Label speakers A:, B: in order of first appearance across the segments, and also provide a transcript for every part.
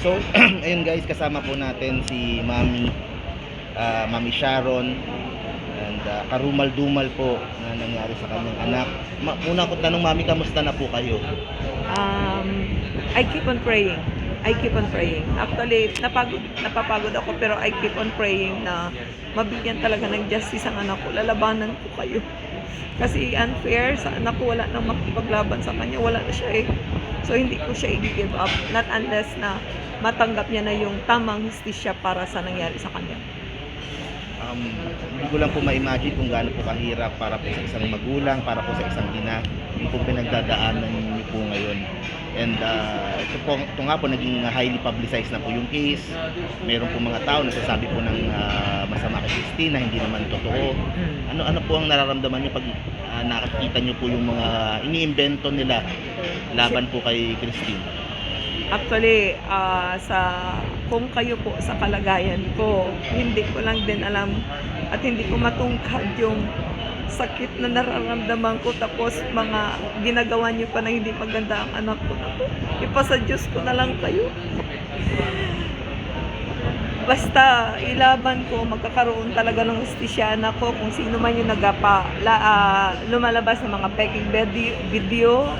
A: So, ayun guys, kasama po natin si Mami Sharon, and karumal-dumal po na nangyari sa kanyang anak. Una ko tanong, Mami, kamusta na po kayo?
B: Um, I keep on praying. I keep on praying. Actually, napapagod ako pero I keep on praying na mabigyan talaga ng justice ang anak ko. Lalabanan ko kayo. Kasi unfair sa anak ko, wala nang makipaglaban sa kanya. Wala na siya eh. So, hindi ko siya i-give up. Not unless na matanggap niya na yung tamang justisya para sa nangyari sa kanya.
A: Hindi ko lang po ma-imagine kung gaano po kahirap para po sa isang magulang, para po sa isang ina, yung po pinagdadaanan niyo po ngayon. And ito nga po, naging highly publicized na po yung case. Meron po mga tao nagsasabi po ng masama kay Christine na hindi naman totoo. Ano po ang nararamdaman niyo pag nakakita niyo po yung mga iniimbento nila laban po kay Christine?
B: Actually, kung kayo po sa kalagayan ko, hindi ko lang din alam at hindi ko matungkad yung sakit na nararamdaman ko, tapos mga ginagawa niyo pa na hindi maganda ang anak ko. Ipasa Diyos ko na lang kayo. Basta ilaban ko, magkakaroon talaga ng justisya anak ko, kung sino man yung lumalabas ng mga peking video.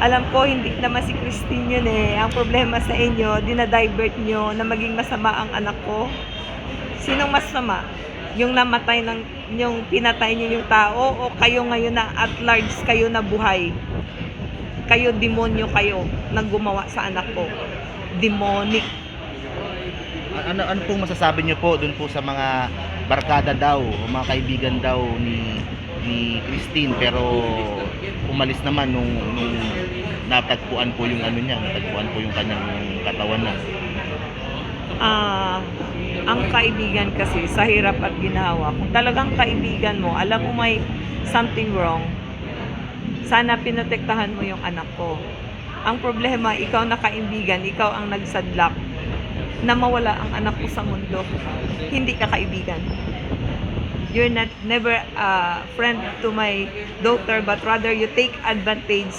B: Alam ko, hindi naman si Christine yun eh. Ang problema sa inyo, dinadivert nyo na maging masama ang anak ko. Sinong masama? Yung namatay yung pinatay nyo yung tao, o kayo ngayon na at large kayo na buhay? Kayo, demonyo kayo na gumawa sa anak ko. Demonic.
A: Ano pong masasabi niyo po dun po sa mga barkada daw o mga kaibigan daw ni Christine, pero umalis naman nung natagpuan po yung natagpuan po yung kanyang katawan na.
B: Ang kaibigan kasi sa hirap at ginawa, kung talagang kaibigan mo, alam mo may something wrong, sana pinotektahan mo yung anak ko. Ang problema, ikaw na kaibigan, ikaw ang nagsadlak na mawala ang anak ko sa mundo. Hindi ka kaibigan. You're never a friend to my daughter, but rather you take advantage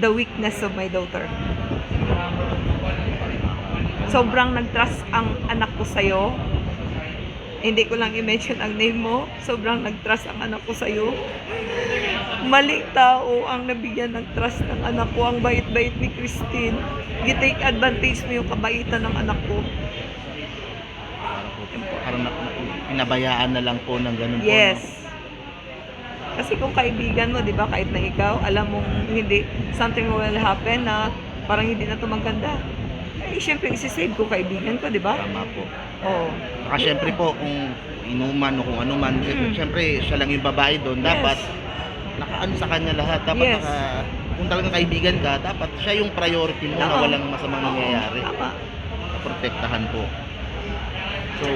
B: the weakness of my daughter. Sobrang nag-trust ang anak ko sa'yo. Hindi ko lang i-mention ang name mo. Sobrang nag-trust ang anak ko sa'yo. Mali tao ang nabigyan ng trust ng anak ko. Ang bait-bait ni Christine. I-take advantage mo yung kabaitan ng anak ko.
A: Parang pinabayaan na lang po ng ganun.
B: Yes.
A: Po, no?
B: Kasi kung kaibigan mo, di ba, kahit na ikaw, alam mong hindi, something will happen na parang hindi na ito maganda. Eh, syempre, isi-save ko kaibigan ko, di ba?
A: Tama po.
B: Oo.
A: Saka syempre po, kung inuman o kung ano man, syempre siya lang yung babae doon.
B: Yes.
A: Dapat nakaano sa kanya lahat. Dapat
B: Yes.
A: kung talagang kaibigan ka, dapat siya yung priority mo na walang masamang nangyayari.
B: Tama.
A: Protektahan po. So,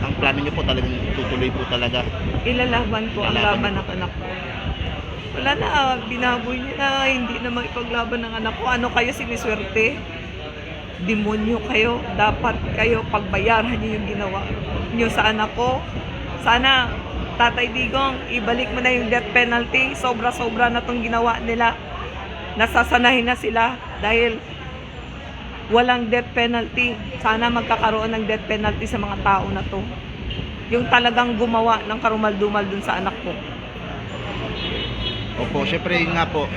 A: ang plano niyo po talagang tutuloy po talaga.
B: Ilalaban ko ang
A: Ilalaban
B: laban
A: niyo
B: ng anak ko. Wala na, binaboy niyo na, hindi na maipaglaban ng anak ko. Ano kayo, siniswerte? Demonyo kayo. Dapat kayo pagbayaran niyo yung ginawa niyo sa anak ko. Sana, Tatay Digong, ibalik mo na yung death penalty. Sobra-sobra na tong ginawa nila. Nasasanahin na sila dahil walang death penalty. Sana magkakaroon ng death penalty sa mga tao na to. Yung talagang gumawa ng karumal-dumal dun sa anak ko.
A: Opo, syempre yun nga po,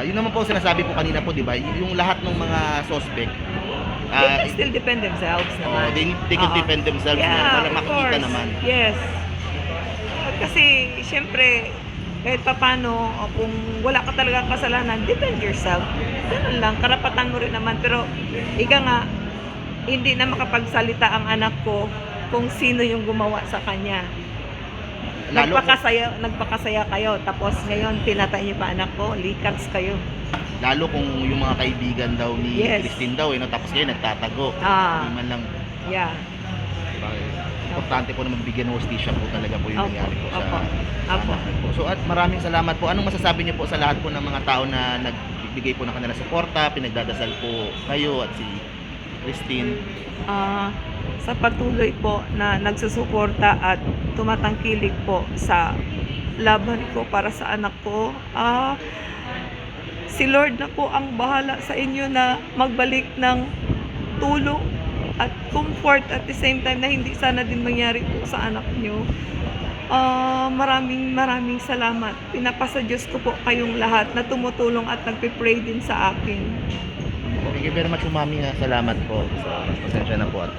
A: yun naman po sinasabi po kanina po, di ba? Yung lahat ng mga suspect,
B: They can still defend themselves naman.
A: they can defend themselves na para
B: of
A: makikita
B: course.
A: naman.
B: Yes. Kasi, syempre, kahit papano, kung wala ka talagang kasalanan, defend yourself. Ganun lang, karapatan mo rin naman. Pero, ika nga, hindi na makapagsalita ang anak ko kung sino yung gumawa sa kanya. Nagpakasaya kayo, tapos ngayon pinatay niyo pa anak ko, likats kayo.
A: Lalo kung yung mga kaibigan daw ni
B: Yes.
A: Christine daw, tapos ngayon nagtatago. Hindi man lang,
B: Yeah.
A: diba, importante po na magbigyan ng hustisya po talaga po yung nangyari po sa
B: Opo.
A: anak po. So at maraming salamat po. Anong masasabi niyo po sa lahat po ng mga tao na nagbigay po ng kanilang suporta, pinagdadasal po kayo at si Christine?
B: Sa patuloy po na nagsusuporta at tumatangkilik po sa laban ko para sa anak ko, Si Lord na po ang bahala sa inyo na magbalik ng tulong at comfort at the same time na hindi sana din mangyari po sa anak nyo. Maraming salamat. Pinapasa Diyos ko po kayong lahat na tumutulong at nagpe-pray din sa akin.
A: Thank you very much, Mami. Salamat po. So, pasensya na po at